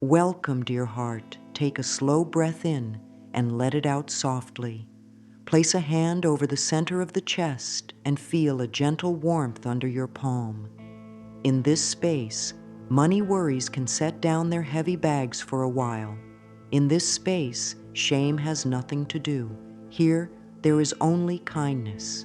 Welcome, dear heart. Take a slow breath in and let it out softly. Place a hand over the center of the chest and feel a gentle warmth under your palm. In this space, money worries can set down their heavy bags for a while. In this space, shame has nothing to do. Here, there is only kindness.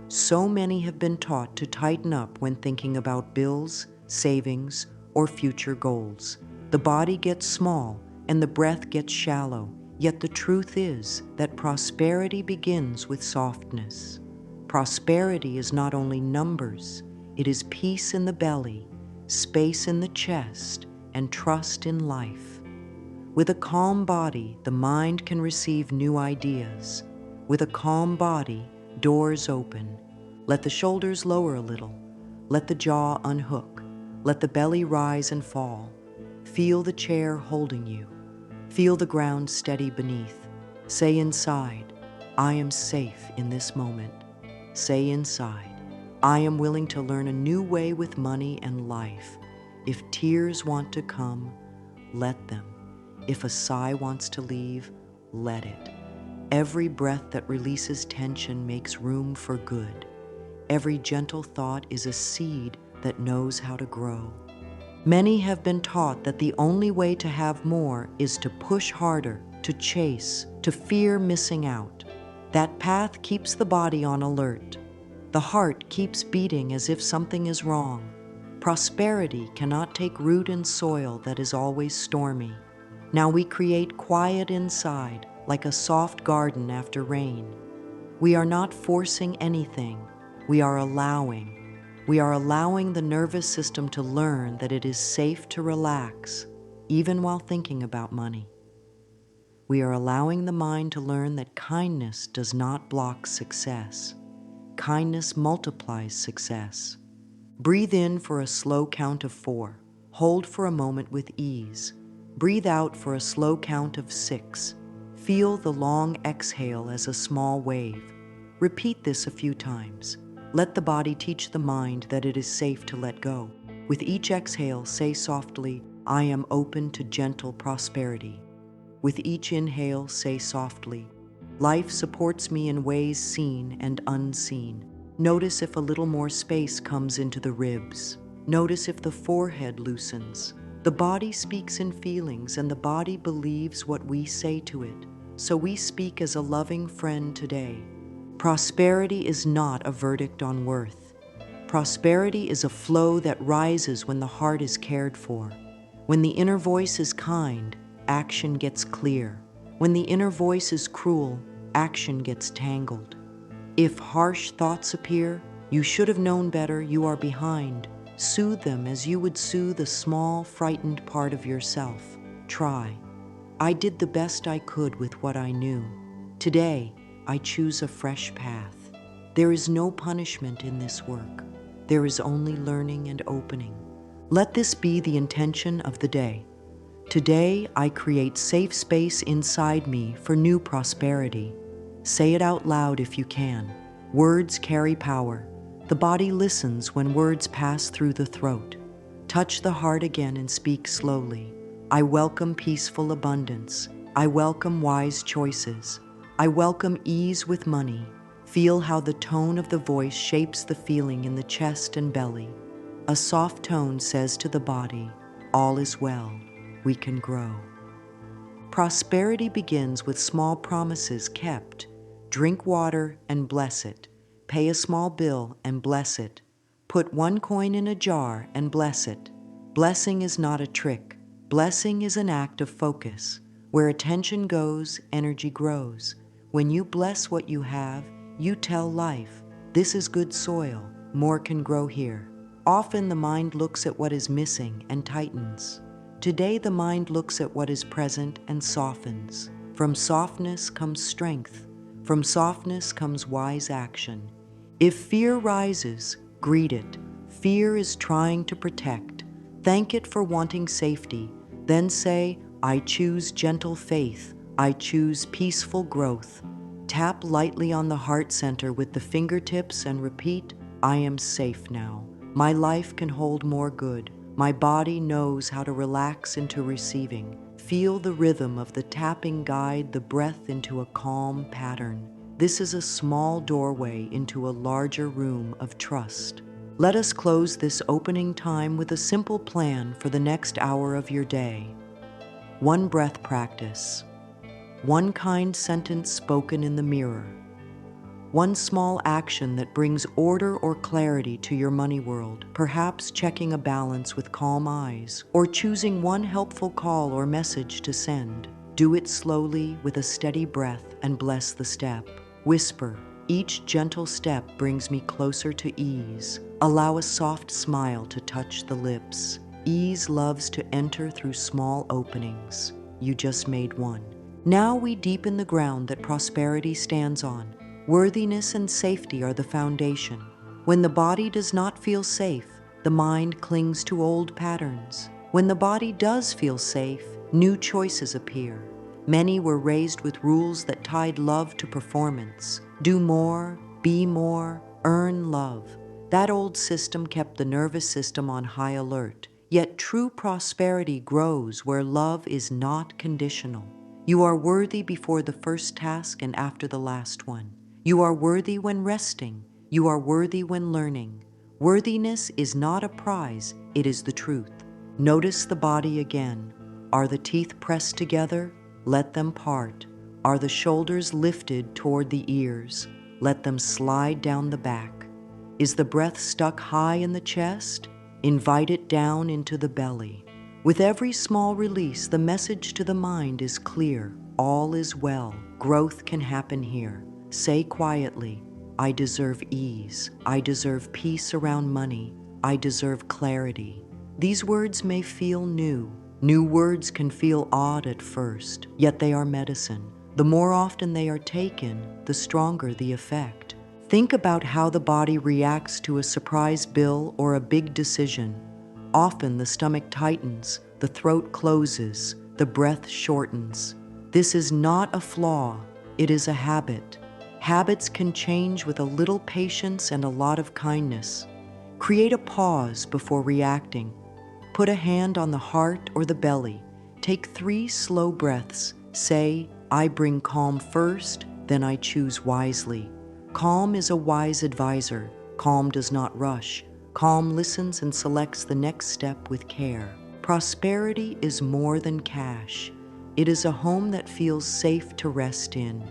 So many have been taught to tighten up when thinking about bills, savings, or future goals. The body gets small and the breath gets shallow, yet the truth is that prosperity begins with softness. Prosperity is not only numbers, it is peace in the belly, space in the chest, and trust in life. With a calm body, the mind can receive new ideas. With a calm body, doors open. Let the shoulders lower a little. Let the jaw unhook. Let the belly rise and fall. Feel the chair holding you. Feel the ground steady beneath. Say inside, I am safe in this moment. Say inside, I am willing to learn a new way with money and life. If tears want to come, let them. If a sigh wants to leave, let it. Every breath that releases tension makes room for good. Every gentle thought is a seed that knows how to grow. Many have been taught that the only way to have more is to push harder, to chase, to fear missing out. That path keeps the body on alert. The heart keeps beating as if something is wrong. Prosperity cannot take root in soil that is always stormy. Now we create quiet inside, like a soft garden after rain. We are not forcing anything. We are allowing. We are allowing the nervous system to learn that it is safe to relax, even while thinking about money. We are allowing the mind to learn that kindness does not block success. Kindness multiplies success. Breathe in for a slow count of 4. Hold for a moment with ease. Breathe out for a slow count of 6. Feel the long exhale as a small wave. Repeat this a few times. Let the body teach the mind that it is safe to let go. With each exhale, say softly, I am open to gentle prosperity. With each inhale, say softly, life supports me in ways seen and unseen. Notice if a little more space comes into the ribs. Notice if the forehead loosens. The body speaks in feelings, and the body believes what we say to it. So we speak as a loving friend today. Prosperity is not a verdict on worth. Prosperity is a flow that rises when the heart is cared for. When the inner voice is kind, action gets clear. When the inner voice is cruel, action gets tangled. If harsh thoughts appear, you should have known better, you are behind. Soothe them as you would soothe a small, frightened part of yourself. Try. I did the best I could with what I knew. Today, I choose a fresh path. There is no punishment in this work. There is only learning and opening. Let this be the intention of the day. Today, I create safe space inside me for new prosperity. Say it out loud if you can. Words carry power. The body listens when words pass through the throat. Touch the heart again and speak slowly. I welcome peaceful abundance. I welcome wise choices. I welcome ease with money. Feel how the tone of the voice shapes the feeling in the chest and belly. A soft tone says to the body, all is well, we can grow. Prosperity begins with small promises kept. Drink water and bless it. Pay a small bill and bless it. Put 1 coin in a jar and bless it. Blessing is not a trick. Blessing is an act of focus. Where attention goes, energy grows. When you bless what you have, you tell life, this is good soil, more can grow here. Often the mind looks at what is missing and tightens. Today the mind looks at what is present and softens. From softness comes strength. From softness comes wise action. If fear rises, greet it. Fear is trying to protect. Thank it for wanting safety. Then say, I choose gentle faith. I choose peaceful growth. Tap lightly on the heart center with the fingertips and repeat, I am safe now. My life can hold more good. My body knows how to relax into receiving. Feel the rhythm of the tapping guide the breath into a calm pattern. This is a small doorway into a larger room of trust. Let us close this opening time with a simple plan for the next hour of your day. One breath practice. One kind sentence spoken in the mirror. One small action that brings order or clarity to your money world, perhaps checking a balance with calm eyes, or choosing one helpful call or message to send. Do it slowly with a steady breath and bless the step. Whisper, each gentle step brings me closer to ease. Allow a soft smile to touch the lips. Ease loves to enter through small openings. You just made one. Now we deepen the ground that prosperity stands on. Worthiness and safety are the foundation. When the body does not feel safe, the mind clings to old patterns. When the body does feel safe, new choices appear. Many were raised with rules that tied love to performance. Do more, be more, earn love. That old system kept the nervous system on high alert. Yet true prosperity grows where love is not conditional. You are worthy before the first task and after the last one. You are worthy when resting. You are worthy when learning. Worthiness is not a prize, it is the truth. Notice the body again. Are the teeth pressed together? Let them part. Are the shoulders lifted toward the ears? Let them slide down the back. Is the breath stuck high in the chest? Invite it down into the belly. With every small release, the message to the mind is clear. All is well. Growth can happen here. Say quietly, I deserve ease. I deserve peace around money. I deserve clarity. These words may feel new. New words can feel odd at first, yet they are medicine. The more often they are taken, the stronger the effect. Think about how the body reacts to a surprise bill or a big decision. Often the stomach tightens, the throat closes, the breath shortens. This is not a flaw, it is a habit. Habits can change with a little patience and a lot of kindness. Create a pause before reacting. Put a hand on the heart or the belly. Take 3 slow breaths. Say, I bring calm first, then I choose wisely. Calm is a wise advisor. Calm does not rush. Calm listens and selects the next step with care. Prosperity is more than cash. It is a home that feels safe to rest in.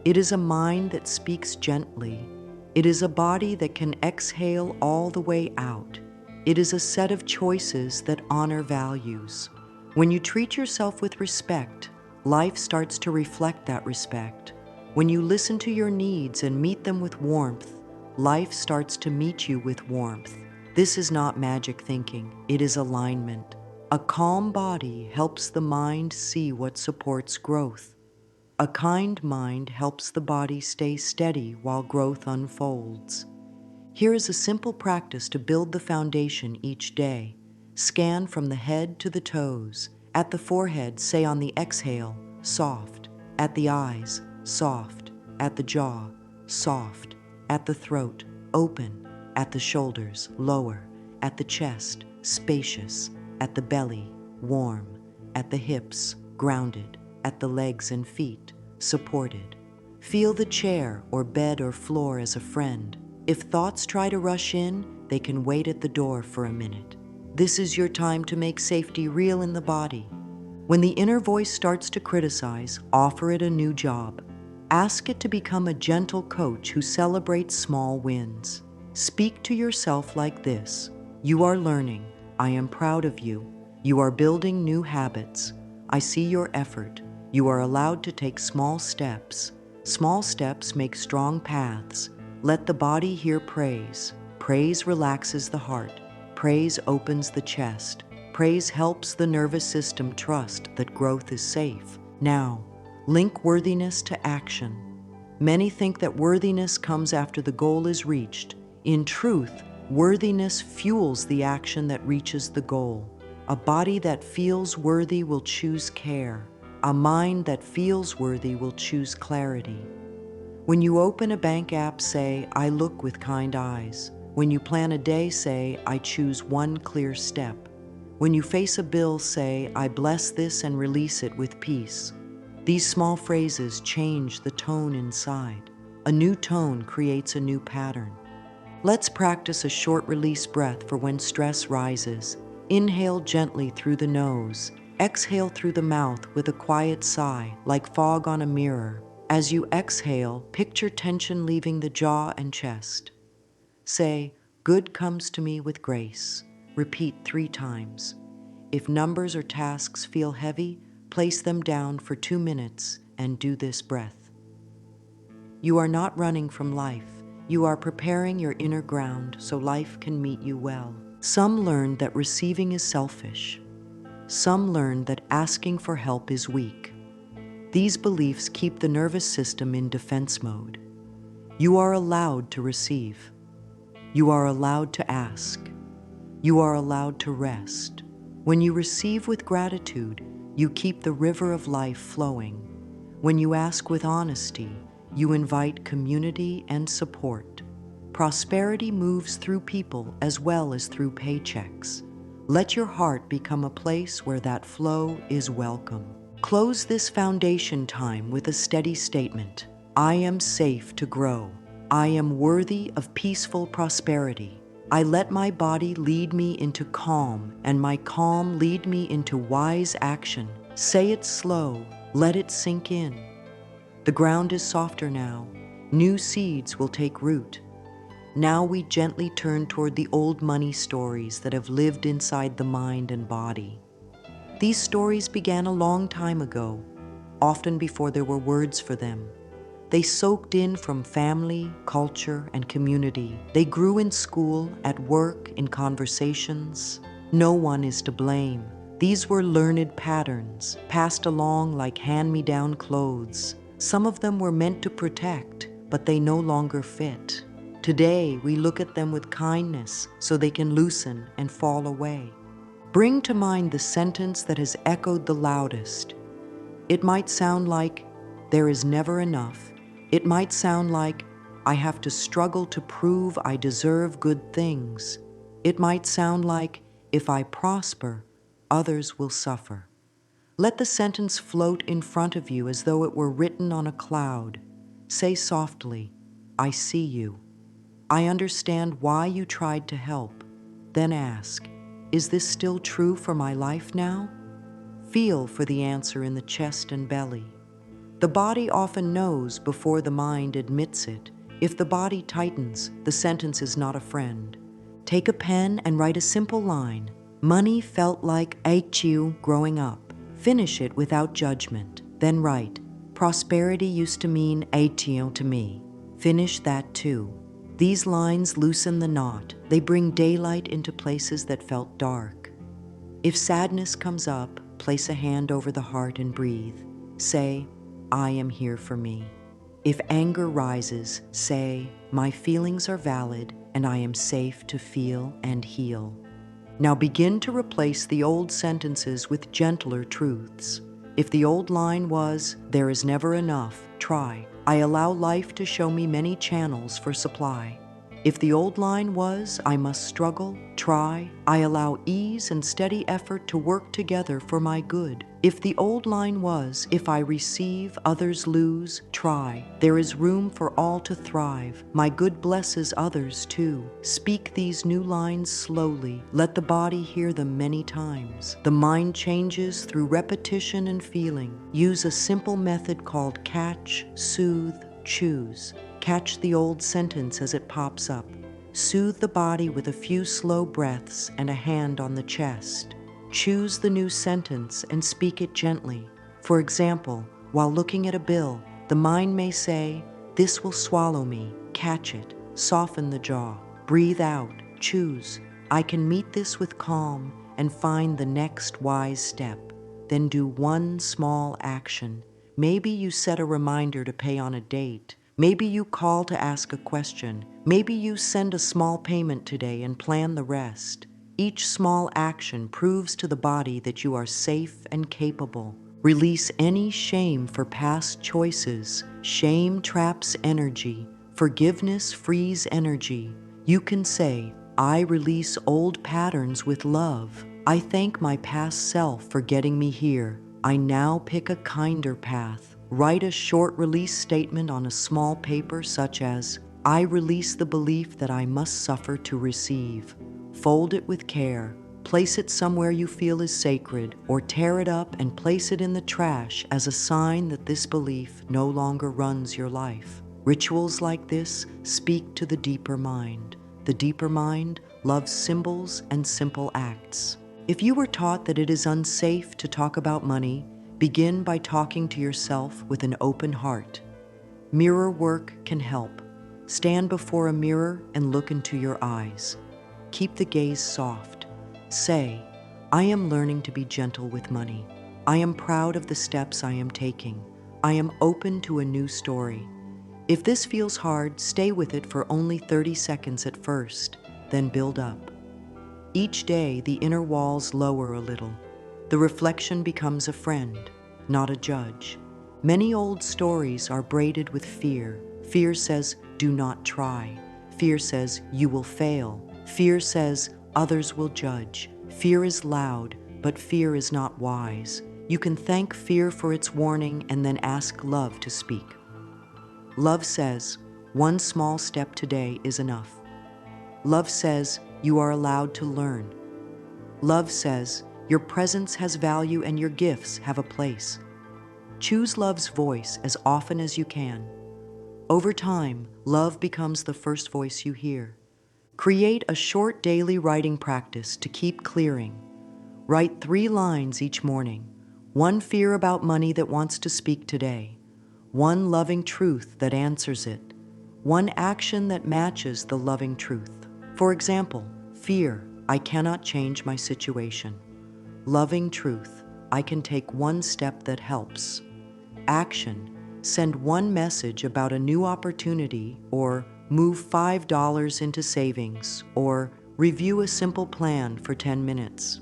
It is a mind that speaks gently. It is a body that can exhale all the way out. It is a set of choices that honor values. When you treat yourself with respect, life starts to reflect that respect. When you listen to your needs and meet them with warmth, life starts to meet you with warmth. This is not magic thinking, it is alignment. A calm body helps the mind see what supports growth. A kind mind helps the body stay steady while growth unfolds. Here is a simple practice to build the foundation each day. Scan from the head to the toes. At the forehead, say on the exhale, soft. At the eyes, soft. At the jaw, soft. At the throat, open. At the shoulders, lower. At the chest, spacious. At the belly, warm. At the hips, grounded. At the legs and feet, supported. Feel the chair or bed or floor as a friend. If thoughts try to rush in, they can wait at the door for a minute. This is your time to make safety real in the body. When the inner voice starts to criticize, offer it a new job. Ask it to become a gentle coach who celebrates small wins. Speak to yourself like this: you are learning. I am proud of you. You are building new habits. I see your effort. You are allowed to take small steps. Small steps make strong paths. Let the body hear praise. Praise relaxes the heart. Praise opens the chest. Praise helps the nervous system trust that growth is safe. Now, link worthiness to action. Many think that worthiness comes after the goal is reached. In truth, worthiness fuels the action that reaches the goal. A body that feels worthy will choose care. A mind that feels worthy will choose clarity. When you open a bank app, say, I look with kind eyes. When you plan a day, say, I choose one clear step. When you face a bill, say, "I bless this and release it with peace." These small phrases change the tone inside. A new tone creates a new pattern. Let's practice a short release breath for when stress rises. Inhale gently through the nose. Exhale through the mouth with a quiet sigh, like fog on a mirror. As you exhale, picture tension leaving the jaw and chest. Say, "Good comes to me with grace." Repeat 3 times. If numbers or tasks feel heavy, place them down for 2 minutes and do this breath. You are not running from life. You are preparing your inner ground so life can meet you well. Some learn that receiving is selfish. Some learn that asking for help is weak. These beliefs keep the nervous system in defense mode. You are allowed to receive. You are allowed to ask. You are allowed to rest. When you receive with gratitude, you keep the river of life flowing. When you ask with honesty, you invite community and support. Prosperity moves through people as well as through paychecks. Let your heart become a place where that flow is welcome. Close this foundation time with a steady statement. I am safe to grow. I am worthy of peaceful prosperity. I let my body lead me into calm, and my calm lead me into wise action. Say it slow, let it sink in. The ground is softer now. New seeds will take root. Now we gently turn toward the old money stories that have lived inside the mind and body. These stories began a long time ago, often before there were words for them. They soaked in from family, culture, and community. They grew in school, at work, in conversations. No one is to blame. These were learned patterns, passed along like hand-me-down clothes. Some of them were meant to protect, but they no longer fit. Today, we look at them with kindness so they can loosen and fall away. Bring to mind the sentence that has echoed the loudest. It might sound like, "There is never enough." It might sound like, "I have to struggle to prove I deserve good things." It might sound like, "If I prosper, others will suffer." Let the sentence float in front of you as though it were written on a cloud. Say softly, "I see you. I understand why you tried to help." Then ask, "Is this still true for my life now?" Feel for the answer in the chest and belly. The body often knows before the mind admits it. If the body tightens, the sentence is not a friend. Take a pen and write a simple line. Money felt like you growing up. Finish it without judgment. Then write, "Prosperity used to mean to me." Finish that too. These lines loosen the knot. They bring daylight into places that felt dark. If sadness comes up, place a hand over the heart and breathe. Say, "I am here for me." If anger rises, say, "My feelings are valid and I am safe to feel and heal." Now begin to replace the old sentences with gentler truths. If the old line was, "There is never enough," try, "I allow life to show me many channels for supply." If the old line was, "I must struggle," try, "I allow ease and steady effort to work together for my good." If the old line was, "If I receive, others lose," try, "There is room for all to thrive. My good blesses others too." Speak these new lines slowly. Let the body hear them many times. The mind changes through repetition and feeling. Use a simple method called catch, soothe, choose. Catch the old sentence as it pops up. Soothe the body with a few slow breaths and a hand on the chest. Choose the new sentence and speak it gently. For example, while looking at a bill, the mind may say, "This will swallow me." Catch it. Soften the jaw. Breathe out. Choose, "I can meet this with calm," and find the next wise step. Then do one small action. Maybe you set a reminder to pay on a date. Maybe you call to ask a question. Maybe you send a small payment today and plan the rest. Each small action proves to the body that you are safe and capable. Release any shame for past choices. Shame traps energy. Forgiveness frees energy. You can say, "I release old patterns with love." I thank my past self for getting me here. I now pick a kinder path. Write a short release statement on a small paper such as, I release the belief that I must suffer to receive. Fold it with care. Place it somewhere you feel is sacred, or tear it up and place it in the trash as a sign that this belief no longer runs your life. Rituals like this speak to the deeper mind. The deeper mind loves symbols and simple acts. If you were taught that it is unsafe to talk about money, begin by talking to yourself with an open heart. Mirror work can help. Stand before a mirror and look into your eyes. Keep the gaze soft. Say, I am learning to be gentle with money. I am proud of the steps I am taking. I am open to a new story. If this feels hard, stay with it for only 30 seconds at first, then build up. Each day, the inner walls lower a little. The reflection becomes a friend, not a judge. Many old stories are braided with fear. Fear says, do not try. Fear says, you will fail. Fear says, others will judge. Fear is loud, but fear is not wise. You can thank fear for its warning and then ask love to speak. Love says, one small step today is enough. Love says, you are allowed to learn. Love says, your presence has value and your gifts have a place. Choose love's voice as often as you can. Over time, love becomes the first voice you hear. Create a short daily writing practice to keep clearing. Write 3 lines each morning. 1 fear about money that wants to speak today. 1 loving truth that answers it. 1 action that matches the loving truth. For example, fear, I cannot change my situation. Loving truth, I can take 1 step that helps. Action, send 1 message about a new opportunity, or move $5 into savings, or review a simple plan for 10 minutes.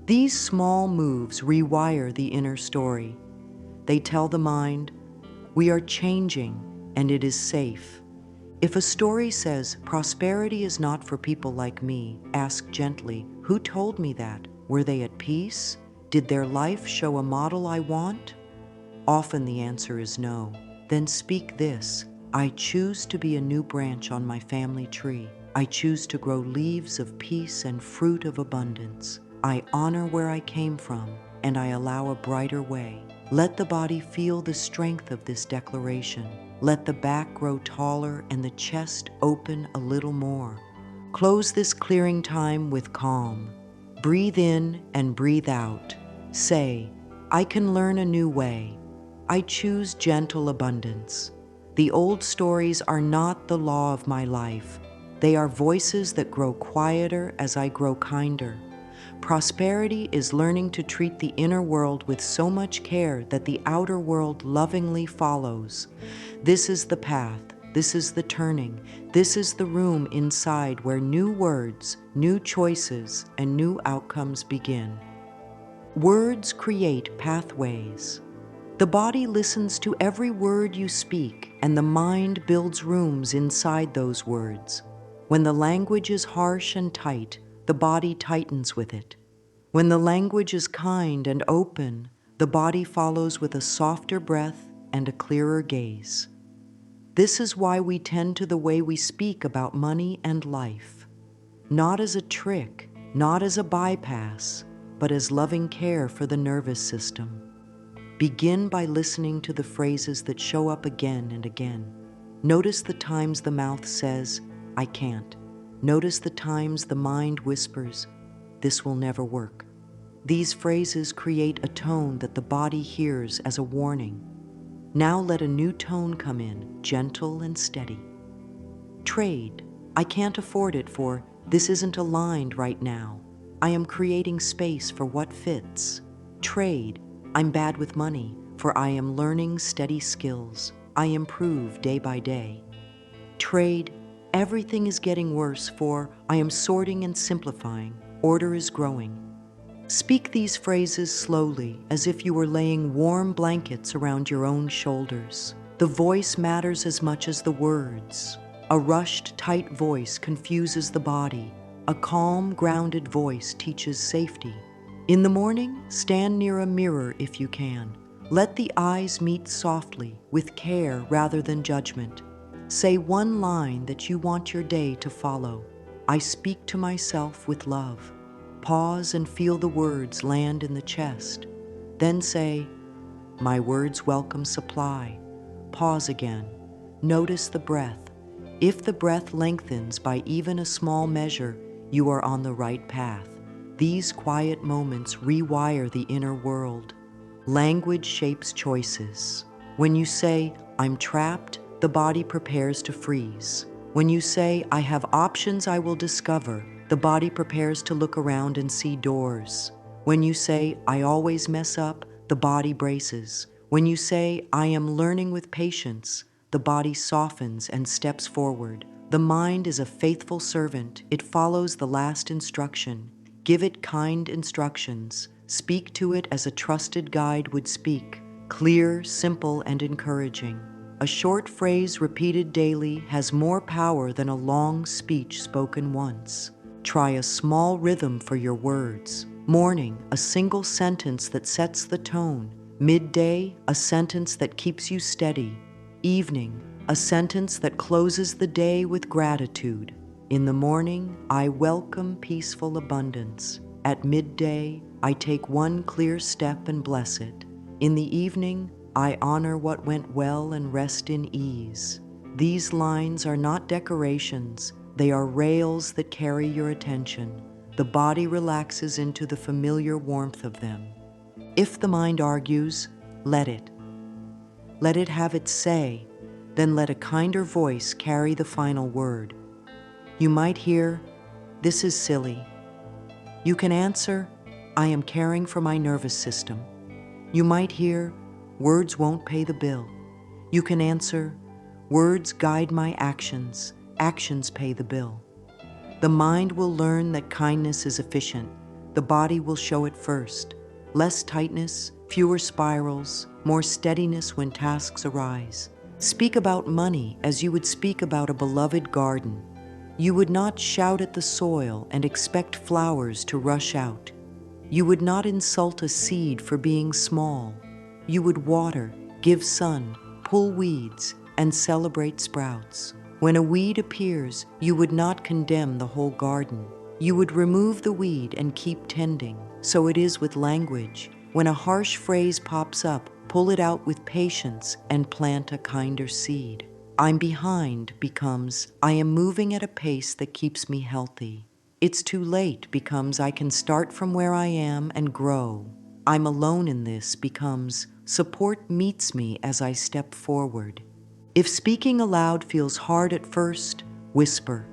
These small moves rewire the inner story. They tell the mind, we are changing and it is safe. If a story says, prosperity is not for people like me, ask gently, who told me that? Were they at peace? Did their life show a model I want? Often the answer is no. Then speak this, I choose to be a new branch on my family tree. I choose to grow leaves of peace and fruit of abundance. I honor where I came from, and I allow a brighter way. Let the body feel the strength of this declaration. Let the back grow taller and the chest open a little more. Close this clearing time with calm. Breathe in and breathe out. Say, I can learn a new way. I choose gentle abundance. The old stories are not the law of my life. They are voices that grow quieter as I grow kinder. Prosperity is learning to treat the inner world with so much care that the outer world lovingly follows. This is the path, this is the turning, this is the room inside where new words, new choices, and new outcomes begin. Words create pathways. The body listens to every word you speak, and the mind builds rooms inside those words. When the language is harsh and tight, the body tightens with it. When the language is kind and open, the body follows with a softer breath and a clearer gaze. This is why we tend to the way we speak about money and life. Not as a trick, not as a bypass, but as loving care for the nervous system. Begin by listening to the phrases that show up again and again. Notice the times the mouth says, I can't. Notice the times the mind whispers, this will never work. These phrases create a tone that the body hears as a warning. Now let a new tone come in, gentle and steady. Trade, I can't afford it for, this isn't aligned right now. I am creating space for what fits. Trade, I'm bad with money, for I am learning steady skills. I improve day by day. Trade, everything is getting worse, for I am sorting and simplifying. Order is growing. Speak these phrases slowly, as if you were laying warm blankets around your own shoulders. The voice matters as much as the words. A rushed, tight voice confuses the body. A calm, grounded voice teaches safety. In the morning, stand near a mirror if you can. Let the eyes meet softly, with care rather than judgment. Say one line that you want your day to follow. I speak to myself with love. Pause and feel the words land in the chest. Then say, my words welcome supply. Pause again. Notice the breath. If the breath lengthens by even a small measure, you are on the right path. These quiet moments rewire the inner world. Language shapes choices. When you say, I'm trapped, the body prepares to freeze. When you say, I have options I will discover, the body prepares to look around and see doors. When you say, I always mess up, the body braces. When you say, I am learning with patience, the body softens and steps forward. The mind is a faithful servant. It follows the last instruction. Give it kind instructions. Speak to it as a trusted guide would speak, clear, simple, and encouraging. A short phrase repeated daily has more power than a long speech spoken once. Try a small rhythm for your words. Morning, a single sentence that sets the tone. Midday, a sentence that keeps you steady. Evening, a sentence that closes the day with gratitude. In the morning, I welcome peaceful abundance. At midday, I take one clear step and bless it. In the evening, I honor what went well and rest in ease. These lines are not decorations, they are rails that carry your attention. The body relaxes into the familiar warmth of them. If the mind argues, let it. Let it have its say, then let a kinder voice carry the final word. You might hear, this is silly. You can answer, I am caring for my nervous system. You might hear, words won't pay the bill. You can answer, words guide my actions. Actions pay the bill. The mind will learn that kindness is efficient. The body will show it first. Less tightness, fewer spirals, more steadiness when tasks arise. Speak about money as you would speak about a beloved garden. You would not shout at the soil and expect flowers to rush out. You would not insult a seed for being small. You would water, give sun, pull weeds, and celebrate sprouts. When a weed appears, you would not condemn the whole garden. You would remove the weed and keep tending. So it is with language. When a harsh phrase pops up, pull it out with patience and plant a kinder seed. I'm behind becomes, I am moving at a pace that keeps me healthy. It's too late becomes, I can start from where I am and grow. I'm alone in this becomes, support meets me as I step forward. If speaking aloud feels hard at first, whisper.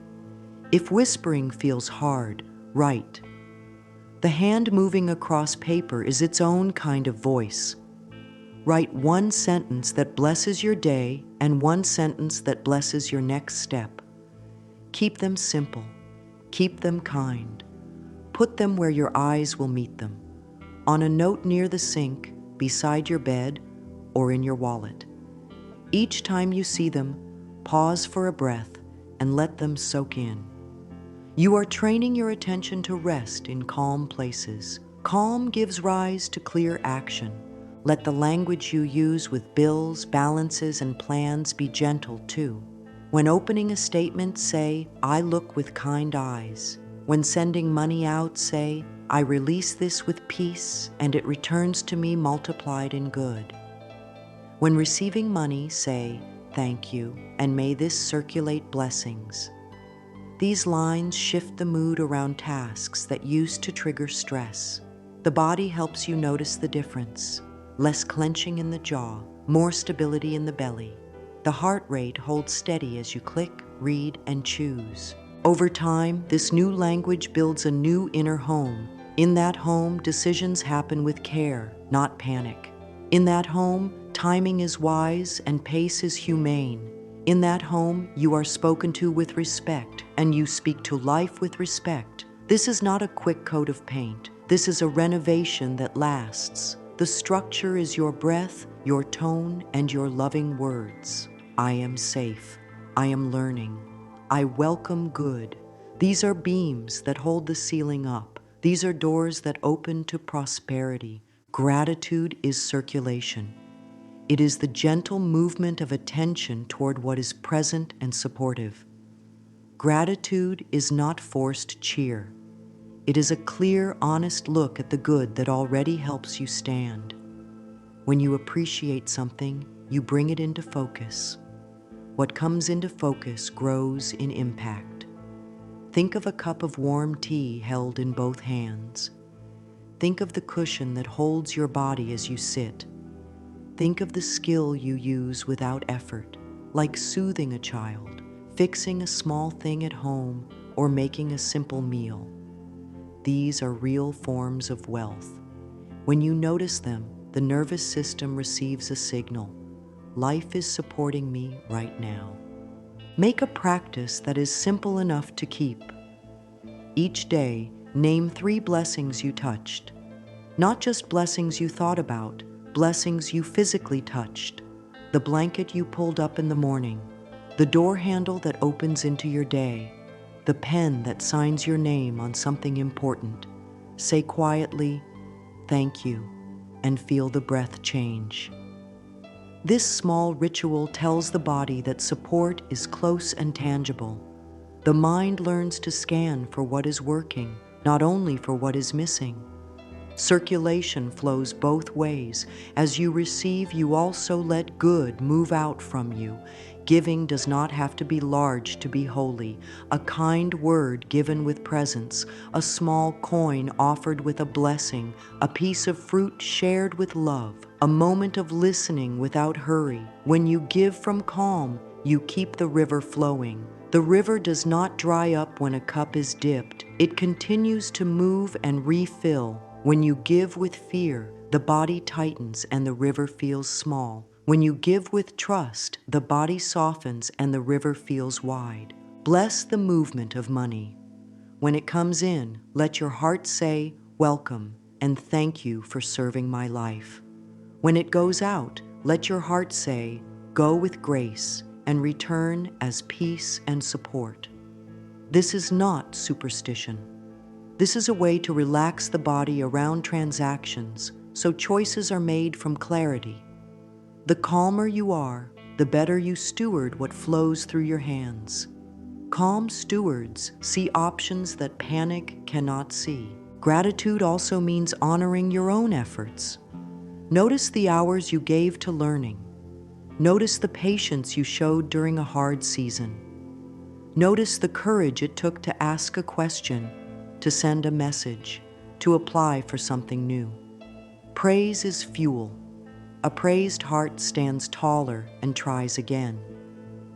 If whispering feels hard, write. The hand moving across paper is its own kind of voice. Write one sentence that blesses your day and one sentence that blesses your next step. Keep them simple. Keep them kind. Put them where your eyes will meet them. On a note near the sink, beside your bed, or in your wallet. Each time you see them, pause for a breath and let them soak in. You are training your attention to rest in calm places. Calm gives rise to clear action. Let the language you use with bills, balances, and plans be gentle too. When opening a statement, say, I look with kind eyes. When sending money out, say, I release this with peace, and it returns to me multiplied in good. When receiving money, say, thank you, and may this circulate blessings. These lines shift the mood around tasks that used to trigger stress. The body helps you notice the difference. Less clenching in the jaw, more stability in the belly. The heart rate holds steady as you click, read, and choose. Over time, this new language builds a new inner home. In that home, decisions happen with care, not panic. In that home, timing is wise and pace is humane. In that home, you are spoken to with respect, and you speak to life with respect. This is not a quick coat of paint. This is a renovation that lasts. The structure is your breath, your tone, and your loving words. I am safe. I am learning. I welcome good. These are beams that hold the ceiling up. These are doors that open to prosperity. Gratitude is circulation. It is the gentle movement of attention toward what is present and supportive. Gratitude is not forced cheer. It is a clear, honest look at the good that already helps you stand. When you appreciate something, you bring it into focus. What comes into focus grows in impact. Think of a cup of warm tea held in both hands. Think of the cushion that holds your body as you sit. Think of the skill you use without effort, like soothing a child, fixing a small thing at home, or making a simple meal. These are real forms of wealth. When you notice them, the nervous system receives a signal. Life is supporting me right now. Make a practice that is simple enough to keep. Each day, name 3 blessings you touched. Not just blessings you thought about, blessings you physically touched. The blanket you pulled up in the morning, the door handle that opens into your day, the pen that signs your name on something important. Say quietly, "Thank you," and feel the breath change. This small ritual tells the body that support is close and tangible. The mind learns to scan for what is working, not only for what is missing. Circulation flows both ways. As you receive, you also let good move out from you. Giving does not have to be large to be holy. A kind word given with presence, a small coin offered with a blessing, a piece of fruit shared with love, a moment of listening without hurry. When you give from calm, you keep the river flowing. The river does not dry up when a cup is dipped. It continues to move and refill. When you give with fear, the body tightens and the river feels small. When you give with trust, the body softens and the river feels wide. Bless the movement of money. When it comes in, let your heart say, "Welcome," and "Thank you for serving my life." When it goes out, let your heart say, "Go with grace," and return as peace and support. This is not superstition. This is a way to relax the body around transactions, so choices are made from clarity. The calmer you are, the better you steward what flows through your hands. Calm stewards see options that panic cannot see. Gratitude also means honoring your own efforts. Notice the hours you gave to learning. Notice the patience you showed during a hard season. Notice the courage it took to ask a question, to send a message, to apply for something new. Praise is fuel. A praised heart stands taller and tries again.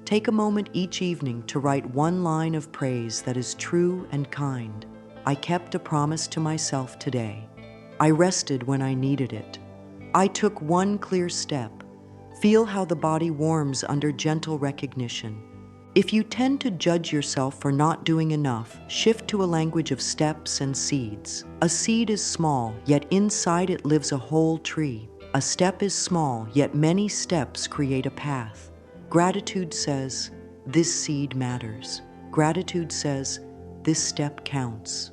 Take a moment each evening to write one line of praise that is true and kind. I kept a promise to myself today. I rested when I needed it. I took one clear step. Feel how the body warms under gentle recognition. If you tend to judge yourself for not doing enough, shift to a language of steps and seeds. A seed is small, yet inside it lives a whole tree. A step is small, yet many steps create a path. Gratitude says, "This seed matters." Gratitude says, "This step counts."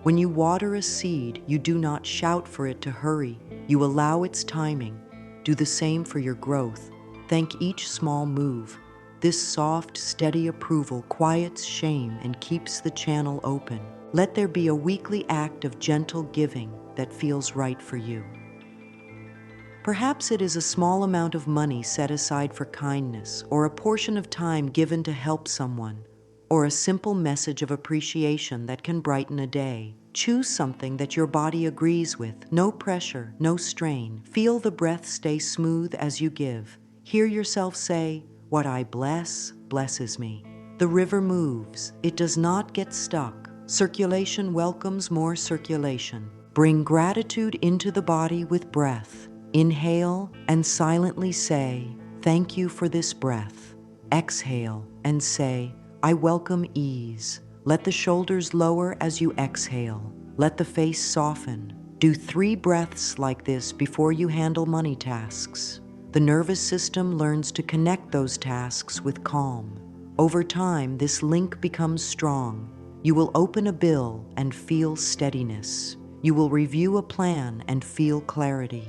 When you water a seed, you do not shout for it to hurry. You allow its timing. Do the same for your growth. Thank each small move. This soft, steady approval quiets shame and keeps the channel open. Let there be a weekly act of gentle giving that feels right for you. Perhaps it is a small amount of money set aside for kindness, or a portion of time given to help someone, or a simple message of appreciation that can brighten a day. Choose something that your body agrees with. No pressure, no strain. Feel the breath stay smooth as you give. Hear yourself say, "What I bless, blesses me." The river moves. It does not get stuck. Circulation welcomes more circulation. Bring gratitude into the body with breath. Inhale and silently say, "Thank you for this breath." Exhale and say, "I welcome ease." Let the shoulders lower as you exhale. Let the face soften. Do 3 breaths like this before you handle money tasks. The nervous system learns to connect those tasks with calm. Over time, this link becomes strong. You will open a bill and feel steadiness. You will review a plan and feel clarity.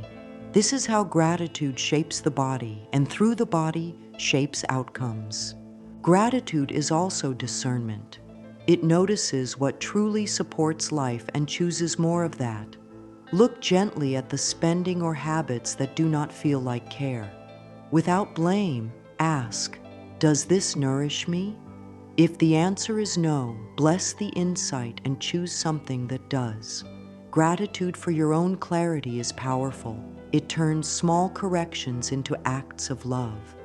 This is how gratitude shapes the body, and through the body shapes outcomes. Gratitude is also discernment. It notices what truly supports life and chooses more of that. Look gently at the spending or habits that do not feel like care. Without blame, ask, does this nourish me? If the answer is no, bless the insight and choose something that does. Gratitude for your own clarity is powerful. It turns small corrections into acts of love.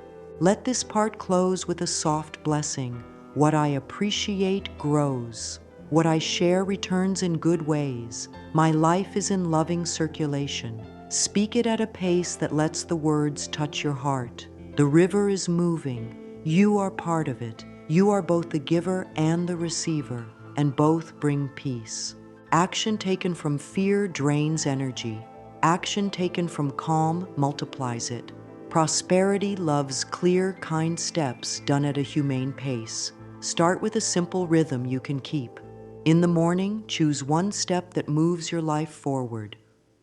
Let this part close with a soft blessing. What I appreciate grows. What I share returns in good ways. My life is in loving circulation. Speak it at a pace that lets the words touch your heart. The river is moving. You are part of it. You are both the giver and the receiver, and both bring peace. Action taken from fear drains energy. Action taken from calm multiplies it. Prosperity loves clear, kind steps done at a humane pace. Start with a simple rhythm you can keep. In the morning, choose one step that moves your life forward.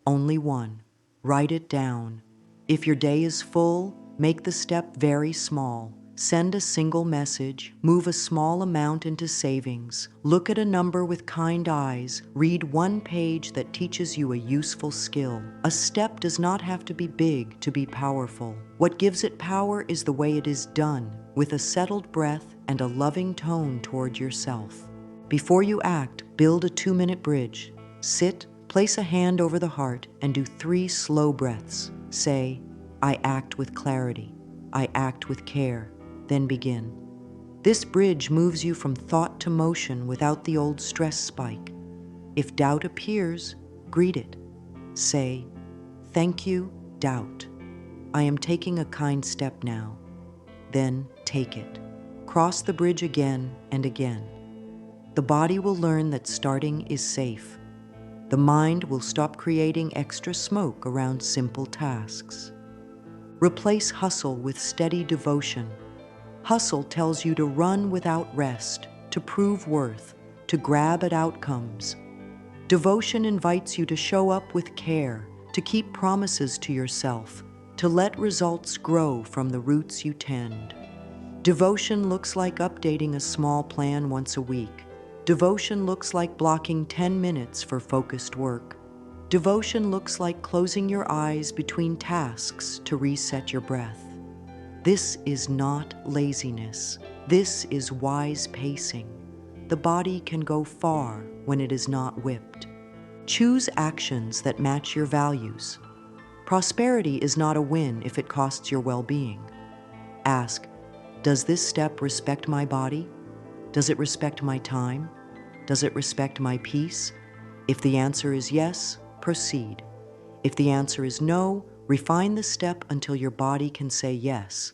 Only one. Write it down. If your day is full, make the step very small. Send a single message, move a small amount into savings, look at a number with kind eyes, read one page that teaches you a useful skill. A step does not have to be big to be powerful. What gives it power is the way it is done, with a settled breath and a loving tone toward yourself. Before you act, build a 2-minute bridge. Sit, place a hand over the heart, and do 3 slow breaths. Say, I act with clarity. I act with care. Then begin. This bridge moves you from thought to motion without the old stress spike. If doubt appears, greet it. Say, thank you, doubt. I am taking a kind step now. Then take it. Cross the bridge again and again. The body will learn that starting is safe. The mind will stop creating extra smoke around simple tasks. Replace hustle with steady devotion. Hustle tells you to run without rest, to prove worth, to grab at outcomes. Devotion invites you to show up with care, to keep promises to yourself, to let results grow from the roots you tend. Devotion looks like updating a small plan once a week. Devotion looks like blocking 10 minutes for focused work. Devotion looks like closing your eyes between tasks to reset your breath. This is not laziness. This is wise pacing. The body can go far when it is not whipped. Choose actions that match your values. Prosperity is not a win if it costs your well-being. Ask, does this step respect my body? Does it respect my time? Does it respect my peace? If the answer is yes, proceed. If the answer is no, refine the step until your body can say yes.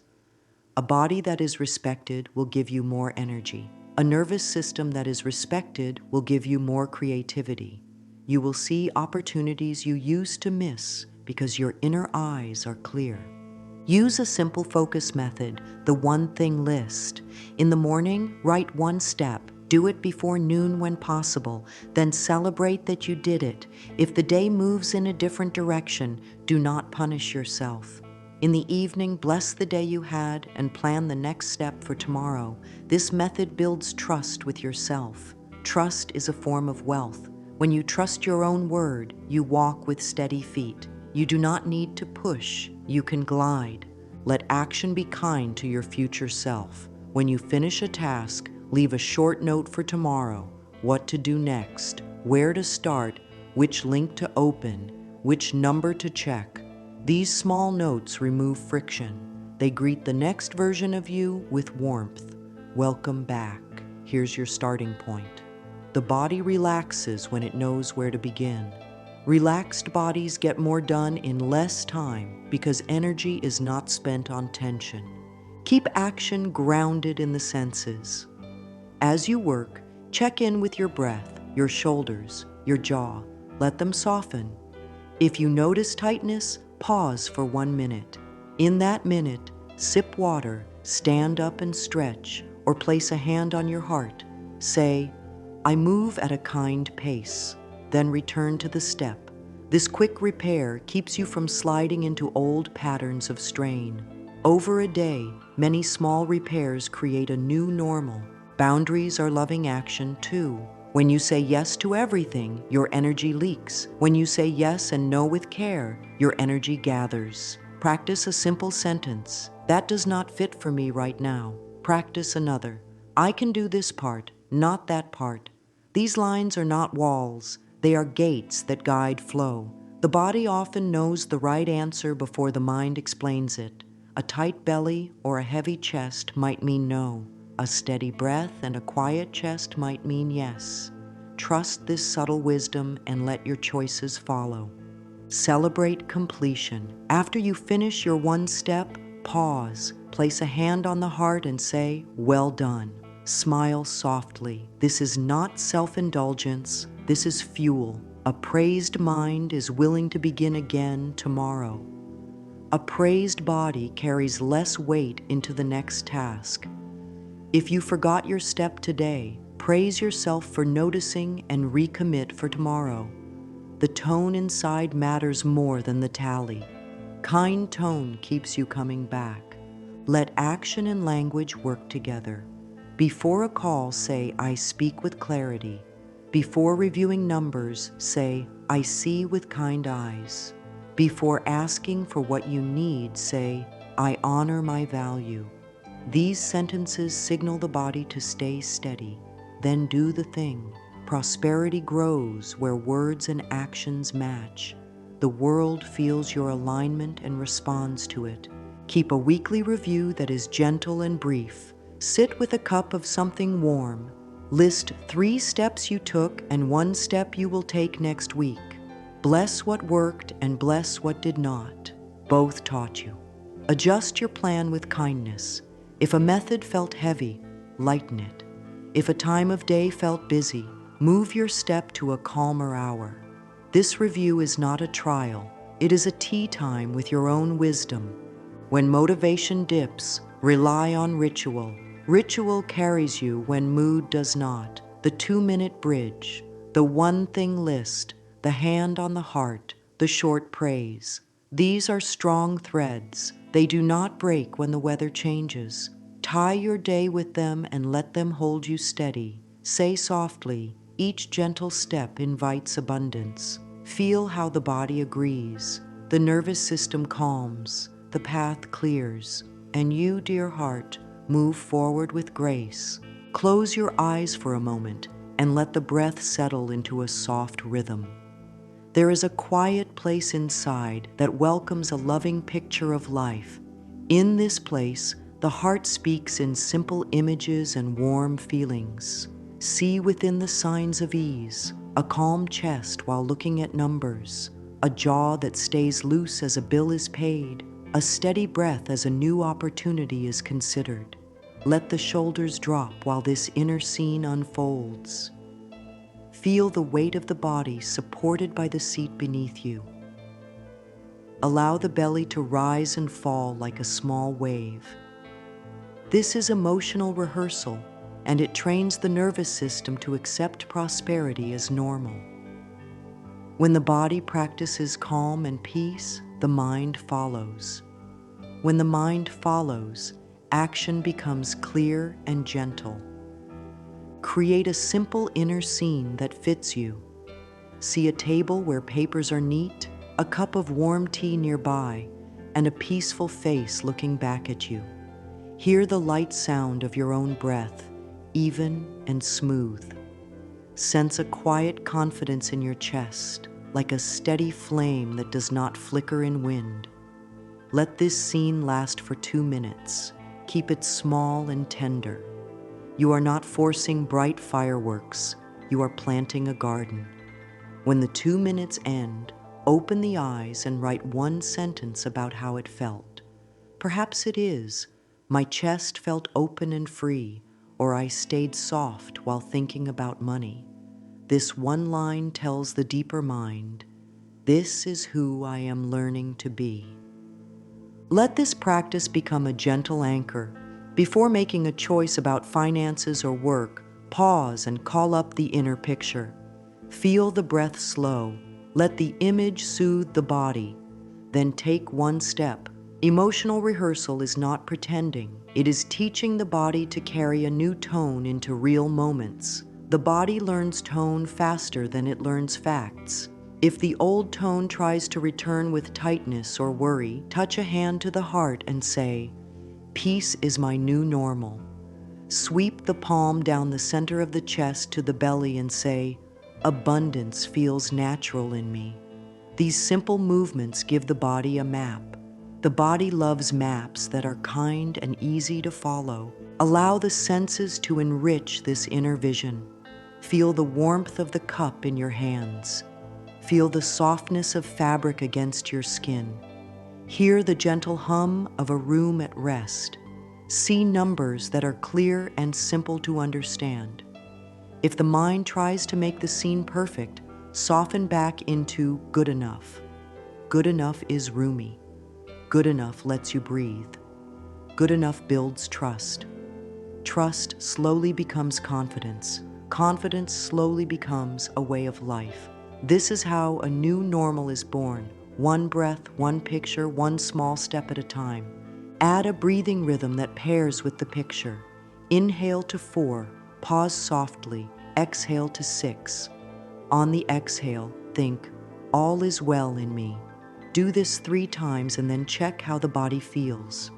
A body that is respected will give you more energy. A nervous system that is respected will give you more creativity. You will see opportunities you used to miss because your inner eyes are clear. Use a simple focus method, the one thing list. In the morning, write one step. Do it before noon when possible, then celebrate that you did it. If the day moves in a different direction, do not punish yourself. In the evening, bless the day you had and plan the next step for tomorrow. This method builds trust with yourself. Trust is a form of wealth. When you trust your own word, you walk with steady feet. You do not need to push, you can glide. Let action be kind to your future self. When you finish a task, leave a short note for tomorrow. What to do next, where to start, which link to open, which number to check. These small notes remove friction. They greet the next version of you with warmth. Welcome back. Here's your starting point. The body relaxes when it knows where to begin. Relaxed bodies get more done in less time because energy is not spent on tension. Keep action grounded in the senses. As you work, check in with your breath, your shoulders, your jaw. Let them soften. If you notice tightness, pause for 1 minute. In that minute, sip water, stand up and stretch, or place a hand on your heart. Say, I move at a kind pace, then return to the step. This quick repair keeps you from sliding into old patterns of strain. Over a day, many small repairs create a new normal. Boundaries are loving action too. When you say yes to everything, your energy leaks. When you say yes and no with care, your energy gathers. Practice a simple sentence. That does not fit for me right now. Practice another. I can do this part, not that part. These lines are not walls. They are gates that guide flow. The body often knows the right answer before the mind explains it. A tight belly or a heavy chest might mean no. A steady breath and a quiet chest might mean yes. Trust this subtle wisdom and let your choices follow. Celebrate completion. After you finish your one step, pause, place a hand on the heart and say, "Well done." Smile softly. This is not self-indulgence. This is fuel. A praised mind is willing to begin again tomorrow. A praised body carries less weight into the next task. If you forgot your step today, praise yourself for noticing and recommit for tomorrow. The tone inside matters more than the tally. Kind tone keeps you coming back. Let action and language work together. Before a call, say, "I speak with clarity." Before reviewing numbers, say, "I see with kind eyes." Before asking for what you need, say, "I honor my value." These sentences signal the body to stay steady. Then do the thing. Prosperity grows where words and actions match. The world feels your alignment and responds to it. Keep a weekly review that is gentle and brief. Sit with a cup of something warm. List 3 steps you took and 1 step you will take next week. Bless what worked and bless what did not. Both taught you. Adjust your plan with kindness. If a method felt heavy, lighten it. If a time of day felt busy, move your step to a calmer hour. This review is not a trial. It is a tea time with your own wisdom. When motivation dips, rely on ritual. Ritual carries you when mood does not. The 2-minute bridge, the one thing list, the hand on the heart, the short praise. These are strong threads. They do not break when the weather changes. Tie your day with them and let them hold you steady. Say softly, each gentle step invites abundance. Feel how the body agrees. The nervous system calms, the path clears, and you, dear heart, move forward with grace. Close your eyes for a moment and let the breath settle into a soft rhythm. There is a quiet place inside that welcomes a loving picture of life. In this place, the heart speaks in simple images and warm feelings. See within the signs of ease, a calm chest while looking at numbers, a jaw that stays loose as a bill is paid, a steady breath as a new opportunity is considered. Let the shoulders drop while this inner scene unfolds. Feel the weight of the body supported by the seat beneath you. Allow the belly to rise and fall like a small wave. This is emotional rehearsal, and it trains the nervous system to accept prosperity as normal. When the body practices calm and peace, the mind follows. When the mind follows, action becomes clear and gentle. Create a simple inner scene that fits you. See a table where papers are neat, a cup of warm tea nearby, and a peaceful face looking back at you. Hear the light sound of your own breath, even and smooth. Sense a quiet confidence in your chest, like a steady flame that does not flicker in wind. Let this scene last for 2 minutes. Keep it small and tender. You are not forcing bright fireworks. You are planting a garden. When the 2 minutes end, open the eyes and write one sentence about how it felt. Perhaps it is, "My chest felt open and free," or "I stayed soft while thinking about money." This one line tells the deeper mind, "This is who I am learning to be." Let this practice become a gentle anchor. Before making a choice about finances or work, Pause and call up the inner picture. Feel the breath slow. Let the image soothe the body. Then take one step. Emotional rehearsal is not pretending. It is teaching the body to carry a new tone into real moments. The body learns tone faster than it learns facts. If the old tone tries to return with tightness or worry, touch a hand to the heart and say, "Peace is my new normal." Sweep the palm down the center of the chest to the belly and say, "Abundance feels natural in me." These simple movements give the body a map. The body loves maps that are kind and easy to follow. Allow the senses to enrich this inner vision. Feel the warmth of the cup in your hands. Feel the softness of fabric against your skin. Hear the gentle hum of a room at rest. See numbers that are clear and simple to understand. If the mind tries to make the scene perfect, soften back into good enough. Good enough is roomy. Good enough lets you breathe. Good enough builds trust. Trust slowly becomes confidence. Confidence slowly becomes a way of life. This is how a new normal is born. One breath, one picture, one small step at a time. Add a breathing rhythm that pairs with the picture. Inhale to 4, pause softly, exhale to 6. On the exhale, think, "All is well in me." Do this 3 times and then check how the body feels.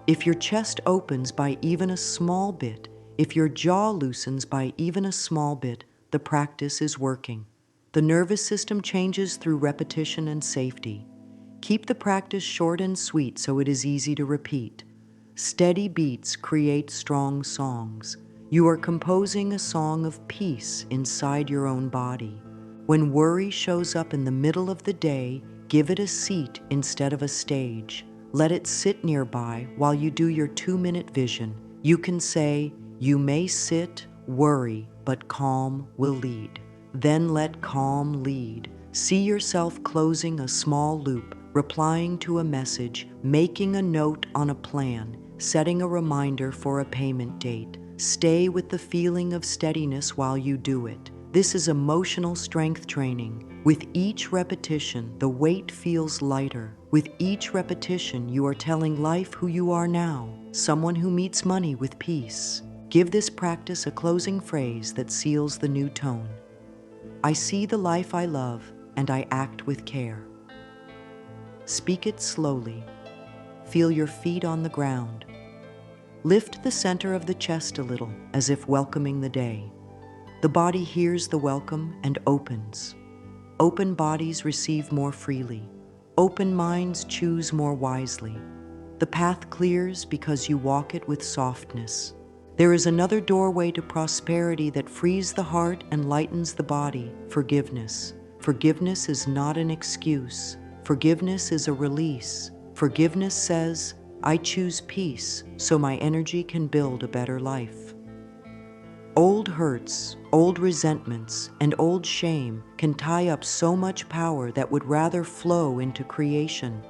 If your chest opens by even a small bit, if your jaw loosens by even a small bit, the practice is working. The nervous system changes through repetition and safety. Keep the practice short and sweet so it is easy to repeat. Steady beats create strong songs. You are composing a song of peace inside your own body. When worry shows up in the middle of the day, give it a seat instead of a stage. Let it sit nearby while you do your 2-minute vision. You can say, "You may sit, worry, but calm will lead." Then let calm lead. See yourself closing a small loop, replying to a message, making a note on a plan, setting a reminder for a payment date. Stay with the feeling of steadiness while you do it. This is emotional strength training. With each repetition, the weight feels lighter. With each repetition, you are telling life who you are now, someone who meets money with peace. Give this practice a closing phrase that seals the new tone. I see the life I love, and I act with care. Speak it slowly. Feel your feet on the ground. Lift the center of the chest a little, as if welcoming the day. The body hears the welcome and opens. Open bodies receive more freely. Open minds choose more wisely. The path clears because you walk it with softness. There is another doorway to prosperity that frees the heart and lightens the body: forgiveness. Forgiveness is not an excuse. Forgiveness is a release. Forgiveness says, "I choose peace so my energy can build a better life." Old hurts, old resentments, and old shame can tie up so much power that would rather flow into creation.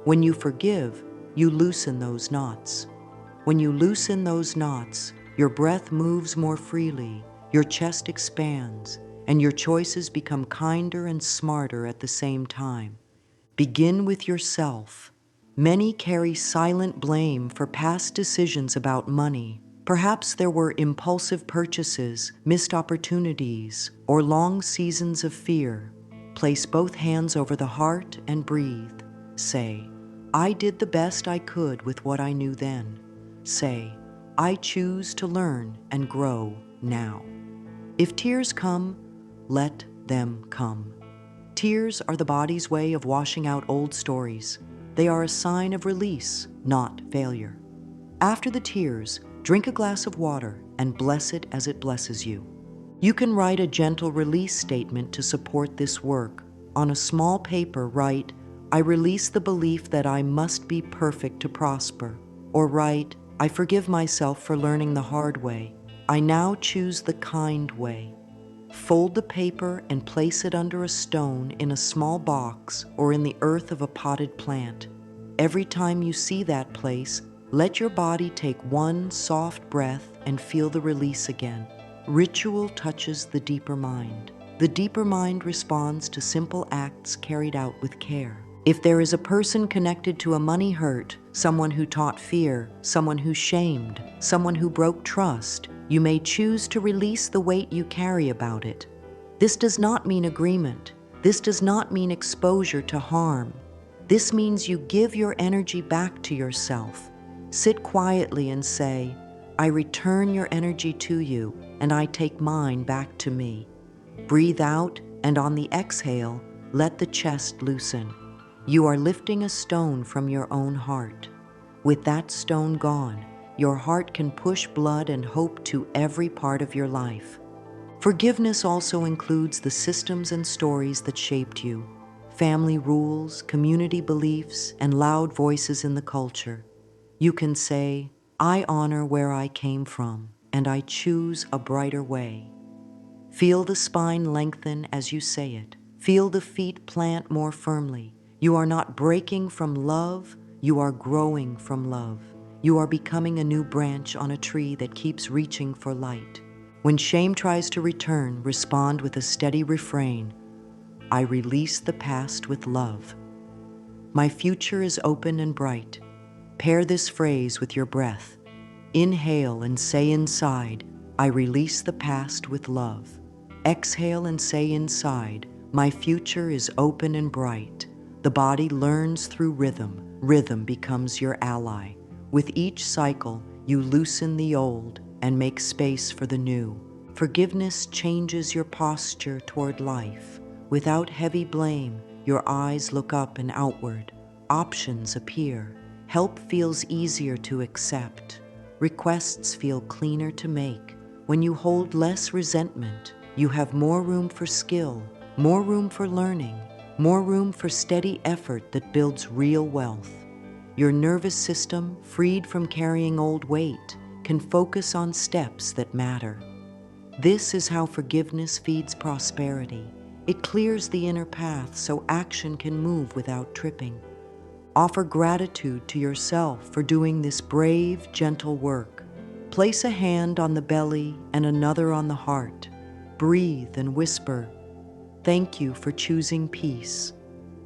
When you forgive, you loosen those knots. When you loosen those knots, your breath moves more freely, your chest expands, and your choices become kinder and smarter at the same time. Begin with yourself. Many carry silent blame for past decisions about money. Perhaps there were impulsive purchases, missed opportunities, or long seasons of fear. Place both hands over the heart and breathe. Say, "I did the best I could with what I knew then." Say, "I choose to learn and grow now." If tears come, let them come. Tears are the body's way of washing out old stories. They are a sign of release, not failure. After the tears, drink a glass of water and bless it as it blesses you. You can write a gentle release statement to support this work. On a small paper, write, "I release the belief that I must be perfect to prosper." Or write, "I forgive myself for learning the hard way. I now choose the kind way." Fold the paper and place it under a stone in a small box or in the earth of a potted plant. Every time you see that place, let your body take one soft breath and feel the release again. Ritual touches the deeper mind. The deeper mind responds to simple acts carried out with care. If there is a person connected to a money hurt, someone who taught fear, someone who shamed, someone who broke trust, you may choose to release the weight you carry about it. This does not mean agreement. This does not mean exposure to harm. This means you give your energy back to yourself. Sit quietly and say, I return your energy to you, and I take mine back to me. Breathe out, and on the exhale, let the chest loosen. You are lifting a stone from your own heart. With that stone gone, your heart can push blood and hope to every part of your life. Forgiveness also includes the systems and stories that shaped you, family rules, community beliefs, and loud voices in the culture. You can say, I honor where I came from, and I choose a brighter way. Feel the spine lengthen as you say it. Feel the feet plant more firmly. You are not breaking from love, you are growing from love. You are becoming a new branch on a tree that keeps reaching for light. When shame tries to return, respond with a steady refrain. I release the past with love. My future is open and bright. Pair this phrase with your breath. Inhale and say inside, I release the past with love. Exhale and say inside, my future is open and bright. The body learns through rhythm. Rhythm becomes your ally. With each cycle, you loosen the old and make space for the new. Forgiveness changes your posture toward life. Without heavy blame, your eyes look up and outward. Options appear. Help feels easier to accept. Requests feel cleaner to make. When you hold less resentment, you have more room for skill, more room for learning, more room for steady effort that builds real wealth. Your nervous system, freed from carrying old weight, can focus on steps that matter. This is how forgiveness feeds prosperity. It clears the inner path so action can move without tripping. Offer gratitude to yourself for doing this brave, gentle work. Place a hand on the belly and another on the heart. Breathe and whisper, thank you for choosing peace.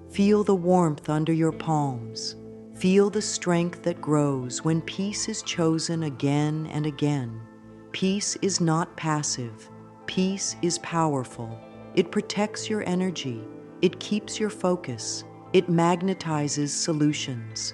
Feel the warmth under your palms. Feel the strength that grows when peace is chosen again and again. Peace is not passive. Peace is powerful. It protects your energy. It keeps your focus. It magnetizes solutions.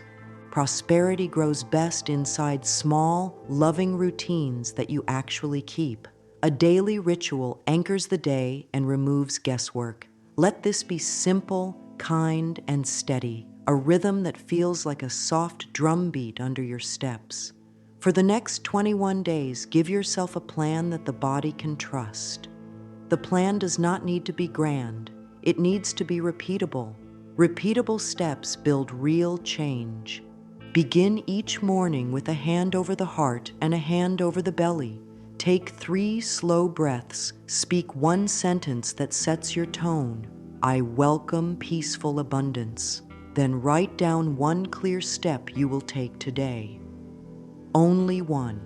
Prosperity grows best inside small, loving routines that you actually keep. A daily ritual anchors the day and removes guesswork. Let this be simple, kind, and steady, a rhythm that feels like a soft drumbeat under your steps. For the next 21 days, give yourself a plan that the body can trust. The plan does not need to be grand. It needs to be repeatable. Repeatable steps build real change. Begin each morning with a hand over the heart and a hand over the belly. Take 3 slow breaths. Speak one sentence that sets your tone. I welcome peaceful abundance. Then write down one clear step you will take today. Only one.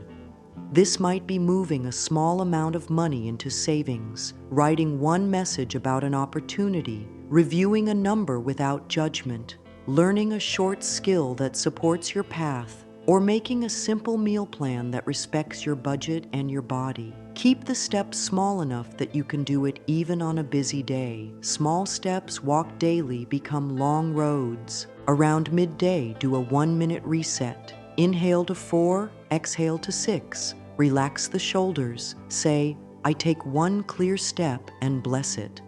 This might be moving a small amount of money into savings, writing one message about an opportunity, reviewing a number without judgment, learning a short skill that supports your path, or making a simple meal plan that respects your budget and your body. Keep the steps small enough that you can do it even on a busy day. Small steps walked daily become long roads. Around midday, do a 1-minute reset. Inhale to 4, exhale to 6. Relax the shoulders. Say, I take one clear step and bless it.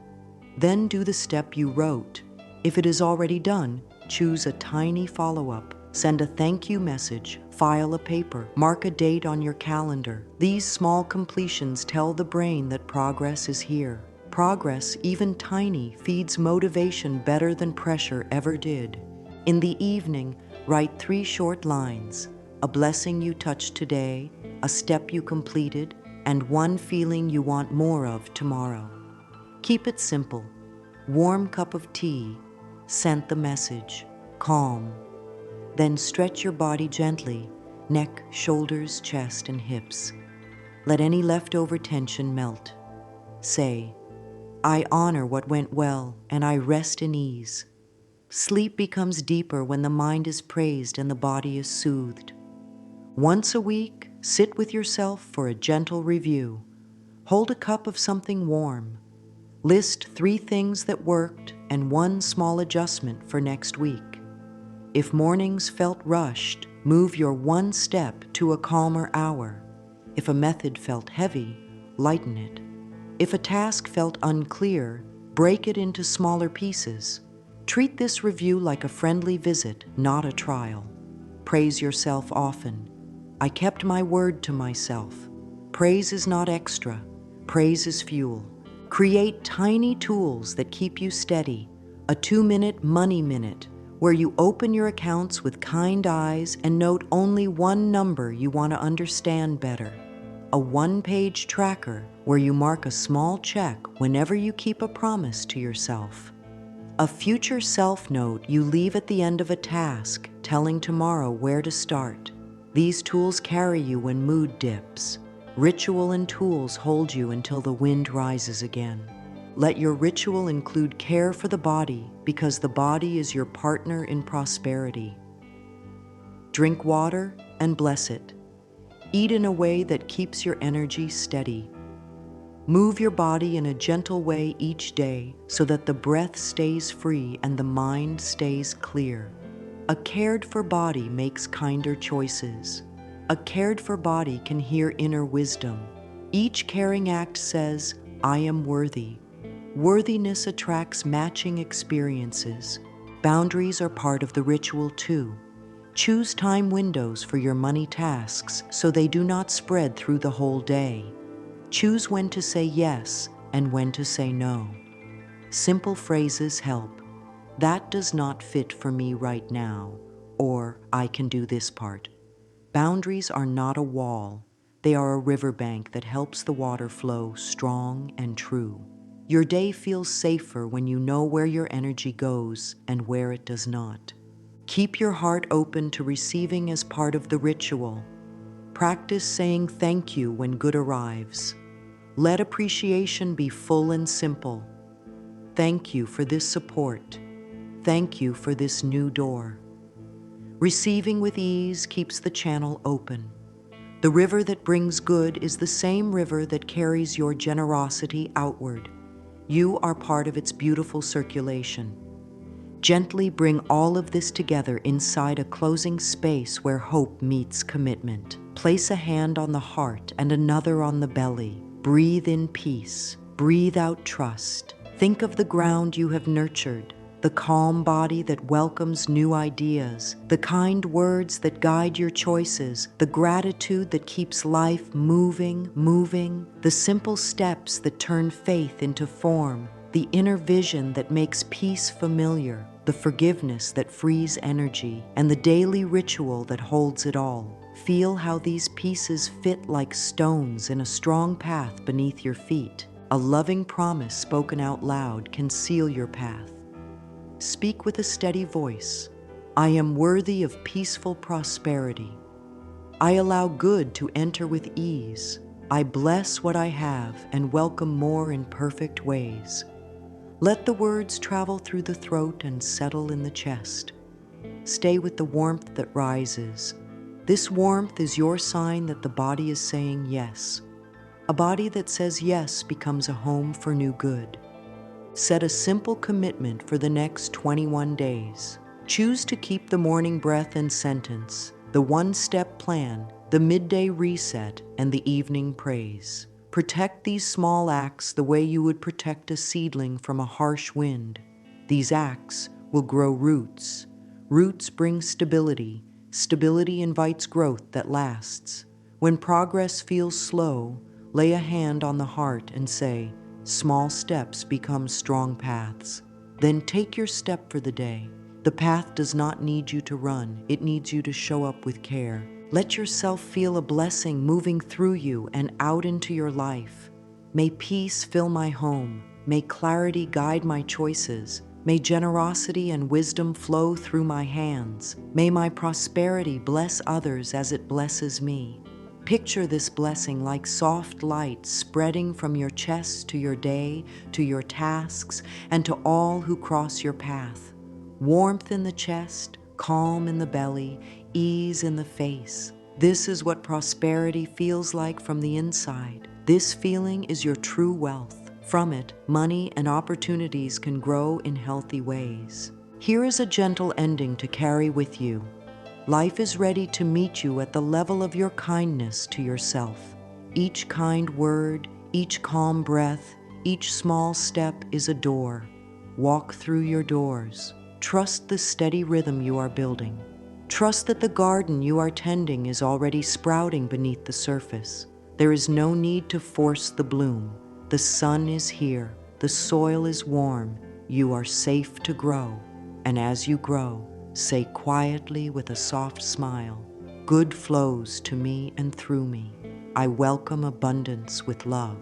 Then do the step you wrote. If it is already done, choose a tiny follow-up. Send a thank you message, file a paper, mark a date on your calendar. These small completions tell the brain that progress is here. Progress, even tiny, feeds motivation better than pressure ever did. In the evening, write 3 short lines, a blessing you touched today, a step you completed, and one feeling you want more of tomorrow. Keep it simple. Warm cup of tea, sent the message, calm. Then stretch your body gently, neck, shoulders, chest, and hips. Let any leftover tension melt. Say, I honor what went well, and I rest in ease. Sleep becomes deeper when the mind is praised and the body is soothed. Once a week, sit with yourself for a gentle review. Hold a cup of something warm. List 3 things that worked and 1 small adjustment for next week. If mornings felt rushed, move your 1 step to a calmer hour. If a method felt heavy, lighten it. If a task felt unclear, break it into smaller pieces. Treat this review like a friendly visit, not a trial. Praise yourself often. I kept my word to myself. Praise is not extra. Praise is fuel. Create tiny tools that keep you steady. A 2-minute money minute, where you open your accounts with kind eyes and note only 1 number you want to understand better. A 1-page tracker where you mark a small check whenever you keep a promise to yourself. A future self note you leave at the end of a task, telling tomorrow where to start. These tools carry you when mood dips. Ritual and tools hold you until the wind rises again. Let your ritual include care for the body, because the body is your partner in prosperity. Drink water and bless it. Eat in a way that keeps your energy steady. Move your body in a gentle way each day so that the breath stays free and the mind stays clear. A cared-for body makes kinder choices. A cared-for body can hear inner wisdom. Each caring act says, I am worthy. Worthiness attracts matching experiences. Boundaries are part of the ritual too. Choose time windows for your money tasks so they do not spread through the whole day. Choose when to say yes and when to say no. Simple phrases help. That does not fit for me right now, or I can do this part. Boundaries are not a wall. They are a riverbank that helps the water flow strong and true. Your day feels safer when you know where your energy goes and where it does not. Keep your heart open to receiving as part of the ritual. Practice saying thank you when good arrives. Let appreciation be full and simple. Thank you for this support. Thank you for this new door. Receiving with ease keeps the channel open. The river that brings good is the same river that carries your generosity outward. You are part of its beautiful circulation. Gently bring all of this together inside a closing space where hope meets commitment. Place a hand on the heart and another on the belly. Breathe in peace. Breathe out trust. Think of the ground you have nurtured, the calm body that welcomes new ideas, the kind words that guide your choices, the gratitude that keeps life moving, the simple steps that turn faith into form, the inner vision that makes peace familiar, the forgiveness that frees energy, and the daily ritual that holds it all. Feel how these pieces fit like stones in a strong path beneath your feet. A loving promise spoken out loud can seal your path. Speak with a steady voice. I am worthy of peaceful prosperity. I allow good to enter with ease. I bless what I have and welcome more in perfect ways. Let the words travel through the throat and settle in the chest. Stay with the warmth that rises. This warmth is your sign that the body is saying yes. A body that says yes becomes a home for new good. Set a simple commitment for the next 21 days. Choose to keep the morning breath and sentence, the one-step plan, the midday reset, and the evening praise. Protect these small acts the way you would protect a seedling from a harsh wind. These acts will grow roots. Roots bring stability. Stability invites growth that lasts. When progress feels slow, lay a hand on the heart and say, small steps become strong paths. Then take your step for the day. The path does not need you to run. It needs you to show up with care. Let yourself feel a blessing moving through you and out into your life. May peace fill my home. May clarity guide my choices. May generosity and wisdom flow through my hands. May my prosperity bless others as it blesses me. Picture this blessing like soft light spreading from your chest to your day, to your tasks, and to all who cross your path. Warmth in the chest, calm in the belly, ease in the face. This is what prosperity feels like from the inside. This feeling is your true wealth. From it, money and opportunities can grow in healthy ways. Here is a gentle ending to carry with you. Life is ready to meet you at the level of your kindness to yourself. Each kind word, each calm breath, each small step is a door. Walk through your doors. Trust the steady rhythm you are building. Trust that the garden you are tending is already sprouting beneath the surface. There is no need to force the bloom. The sun is here. The soil is warm. You are safe to grow. And as you grow, say quietly with a soft smile, "Good flows to me and through me. I welcome abundance with love."